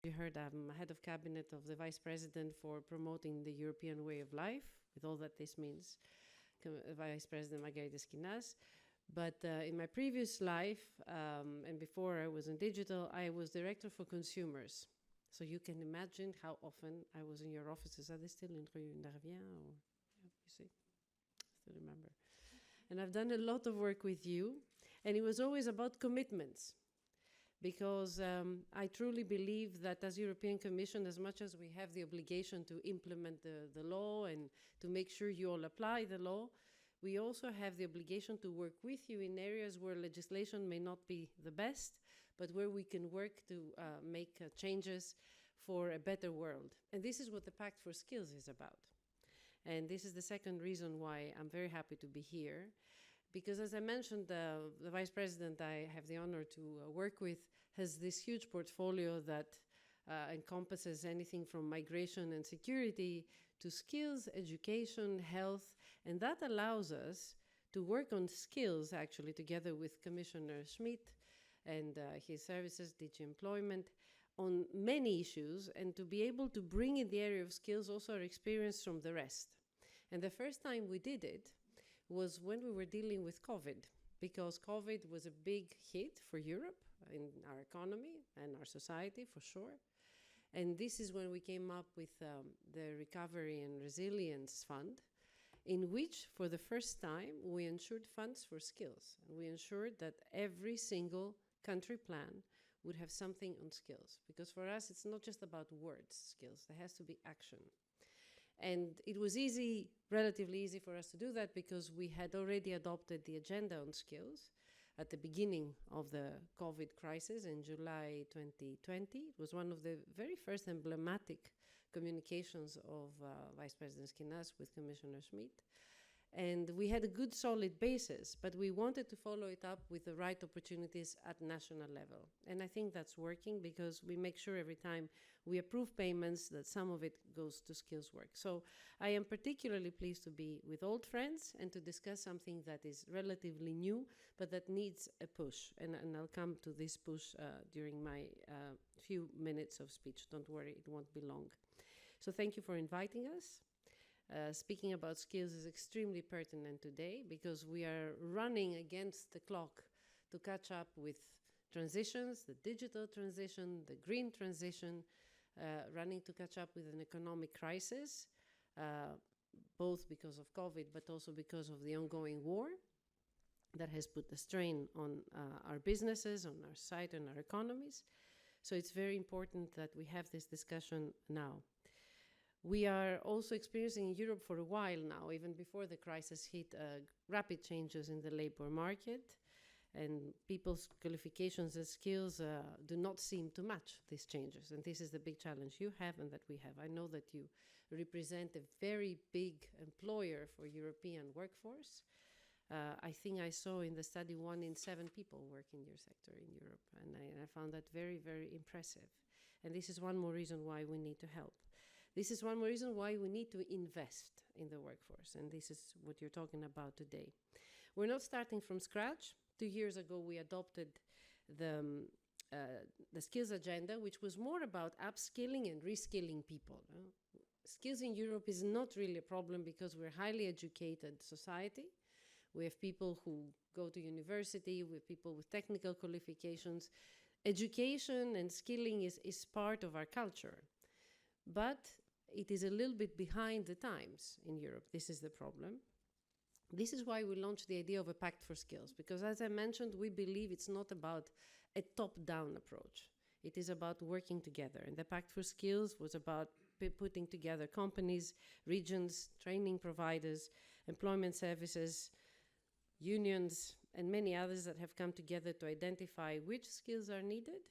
You heard I'm head of cabinet of the vice president for promoting the European way of life, with all that this means, Vice President Margarita Schinas. But in my previous life, and before I was in digital, I was director for consumers. So you can imagine how often I was in your offices. Are they still in Rue Narvien? Or, yeah, you see, still remember. And I've done a lot of work with you, and it was always about commitments. Because I truly believe that as European Commission, as much as we have the obligation to implement the law and to make sure you all apply the law, we also have the obligation to work with you in areas where legislation may not be the best, but where we can work to make changes for a better world. And this is what the Pact for Skills is about. And this is the second reason why I'm very happy to be here. Because as I mentioned, the Vice President I have the honor to work with has this huge portfolio that encompasses anything from migration and security to skills, education, health, and that allows us to work on skills actually together with Commissioner Schmidt and his services, DG Employment, on many issues, and to be able to bring in the area of skills also our experience from the rest. And the first time we did it was when we were dealing with COVID, because COVID was a big hit for Europe in our economy and our society, for sure. And this is when we came up with the Recovery and Resilience Fund, in which, for the first time, we ensured funds for skills. And we ensured that every single country plan would have something on skills. Because for us, it's not just about words, skills. There has to be action. And it was easy, relatively easy for us to do that because we had already adopted the agenda on skills at the beginning of the COVID crisis in July 2020. It was one of the very first emblematic communications of Vice President Schinas with Commissioner Schmidt. And we had a good solid basis, but we wanted to follow it up with the right opportunities at national level. And I think that's working because we make sure every time we approve payments that some of it goes to skills work. So I am particularly pleased to be with old friends and to discuss something that is relatively new, but that needs a push. And I'll come to this push during my few minutes of speech. Don't worry, it won't be long. So thank you for inviting us. Speaking about skills is extremely pertinent today because we are running against the clock to catch up with transitions, the digital transition, the green transition, running to catch up with an economic crisis, both because of COVID, but also because of the ongoing war that has put a strain on our businesses, on our society, and our economies. So it's very important that we have this discussion now. We are also experiencing in Europe for a while now, even before the crisis hit, rapid changes in the labor market, and people's qualifications and skills do not seem to match these changes. And this is the big challenge you have and that we have. I know that you represent a very big employer for European workforce. I think I saw in the study 1 in 7 people work in your sector in Europe, and I found that very, very impressive. And this is one more reason why we need to help. This is one more reason why we need to invest in the workforce, and this is what you're talking about today. We're not starting from scratch. 2 years ago, we adopted the skills agenda, which was more about upskilling and reskilling people. Skills in Europe is not really a problem because we're a highly educated society. We have people who go to university, we have people with technical qualifications. Education and skilling is part of our culture. But it is a little bit behind the times in Europe. This is the problem. This is why we launched the idea of a pact for skills, because as I mentioned, we believe it's not about a top-down approach. It is about working together. And the pact for skills was about putting together companies, regions, training providers, employment services, unions, and many others that have come together to identify which skills are needed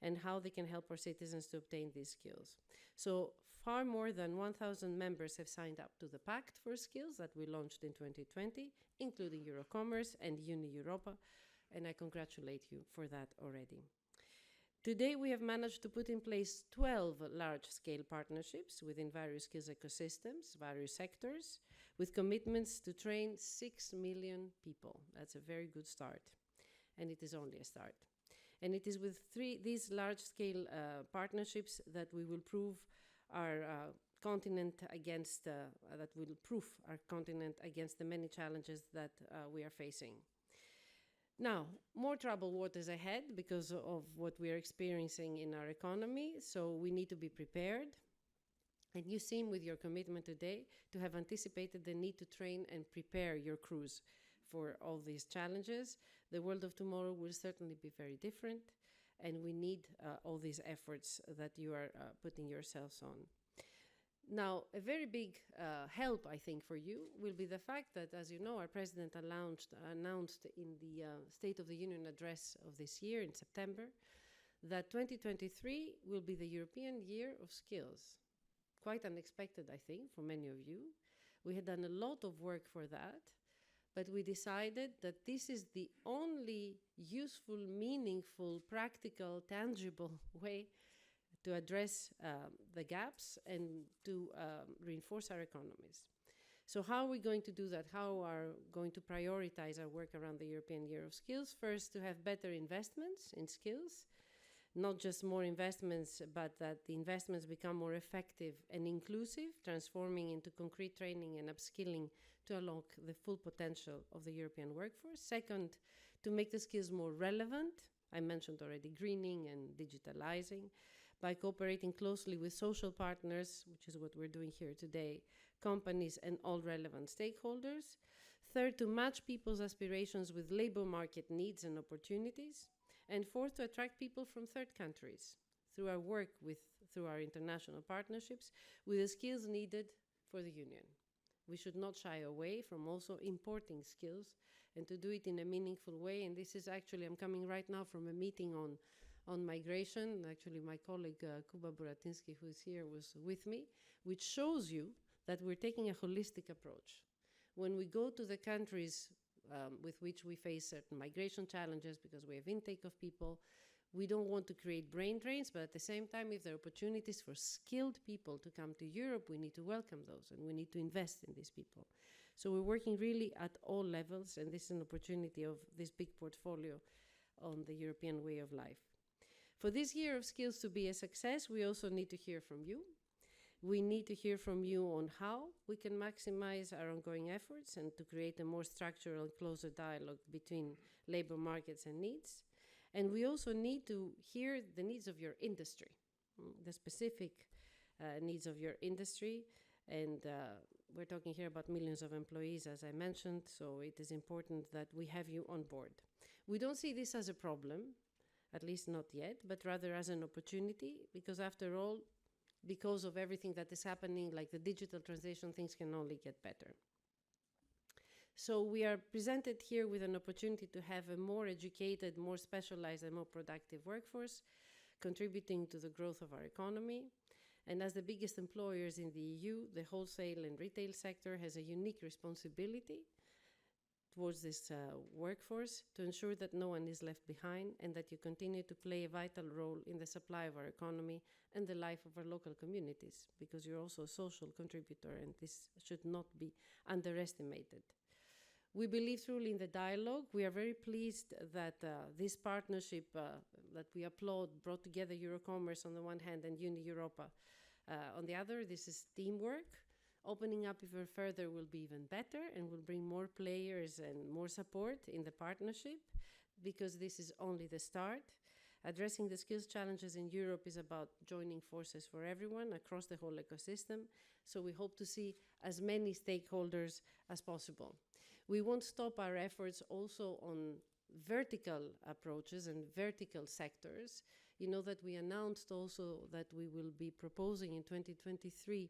and how they can help our citizens to obtain these skills. So far more than 1,000 members have signed up to the Pact for Skills that we launched in 2020, including Eurocommerce and Uni Europa, and I congratulate you for that already. Today, we have managed to put in place 12 large-scale partnerships within various skills ecosystems, various sectors, with commitments to train 6 million people. That's a very good start, and it is only a start. And it is with these large-scale partnerships that we will prove our continent against, that will proof our continent against the many challenges that we are facing. Now, more troubled waters ahead because of what we are experiencing in our economy, so we need to be prepared. And you seem, with your commitment today, to have anticipated the need to train and prepare your crews for all these challenges. The world of tomorrow will certainly be very different, and we need all these efforts that you are putting yourselves on. Now, a very big help, I think, for you will be the fact that, as you know, our president announced in the State of the Union address of this year in September that 2023 will be the European Year of Skills. Quite unexpected, I think, for many of you. We had done a lot of work for that, but we decided that this is the only useful, meaningful, practical, tangible way to address the gaps and to reinforce our economies. So how are we going to do that? How are we going to prioritize our work around the European Year of Skills? First, to have better investments in skills, not just more investments, but that the investments become more effective and inclusive, transforming into concrete training and upskilling to unlock the full potential of the European workforce. Second, to make the skills more relevant. I mentioned already greening and digitalizing, by cooperating closely with social partners, which is what we're doing here today, companies and all relevant stakeholders. Third, to match people's aspirations with labor market needs and opportunities. And fourth, to attract people from third countries through our work through our international partnerships with the skills needed for the Union. We should not shy away from also importing skills and to do it in a meaningful way. And this is actually, I'm coming right now from a meeting on migration. Actually, my colleague Kuba Buratinsky, who is here, was with me, which shows you that we're taking a holistic approach. When we go to the countries with which we face certain migration challenges because we have intake of people, we don't want to create brain drains, but at the same time, if there are opportunities for skilled people to come to Europe, we need to welcome those and we need to invest in these people. So we're working really at all levels, and this is an opportunity of this big portfolio on the European way of life. For this year of skills to be a success, we also need to hear from you. We need to hear from you on how we can maximize our ongoing efforts and to create a more structural, closer dialogue between labor markets and needs. And we also need to hear the needs of your industry, the specific needs of your industry. And we're talking here about millions of employees, as I mentioned, so it is important that we have you on board. We don't see this as a problem, at least not yet, but rather as an opportunity, because after all, because of everything that is happening, like the digital transition, things can only get better. So we are presented here with an opportunity to have a more educated, more specialized, and more productive workforce, contributing to the growth of our economy. And as the biggest employers in the EU, the wholesale and retail sector has a unique responsibility towards this workforce to ensure that no one is left behind and that you continue to play a vital role in the supply of our economy and the life of our local communities, because you're also a social contributor and this should not be underestimated. We believe truly in the dialogue. We are very pleased that this partnership that we applaud brought together Eurocommerce on the one hand and Uni Europa on the other. This is teamwork. Opening up even further will be even better and will bring more players and more support in the partnership, because this is only the start. Addressing the skills challenges in Europe is about joining forces for everyone across the whole ecosystem. So we hope to see as many stakeholders as possible. We won't stop our efforts also on vertical approaches and vertical sectors. You know that we announced also that we will be proposing in 2023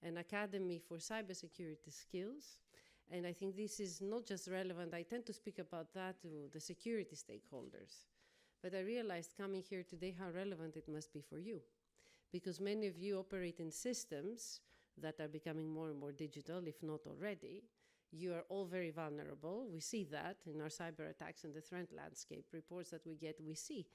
an academy for cybersecurity skills. And I think this is not just relevant. I tend to speak about that to the security stakeholders. But I realized coming here today how relevant it must be for you, because many of you operate in systems that are becoming more and more digital, if not already. You are all very vulnerable. We see that in our cyber attacks and the threat landscape reports that we get. We see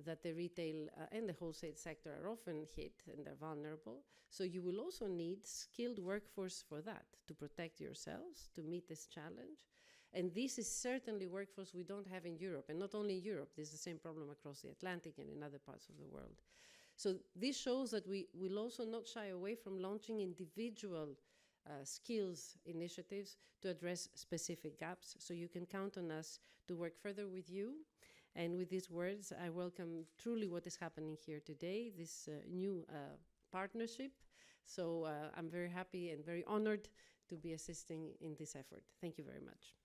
that the retail and the wholesale sector are often hit and are vulnerable. So you will also need skilled workforce for that, to protect yourselves, to meet this challenge. And this is certainly workforce we don't have in Europe. And not only in Europe, there's the same problem across the Atlantic and in other parts of the world. So this shows that we will also not shy away from launching individual skills initiatives to address specific gaps. So you can count on us to work further with you. And with these words, I welcome truly what is happening here today, this new partnership. So I'm very happy and very honored to be assisting in this effort. Thank you very much.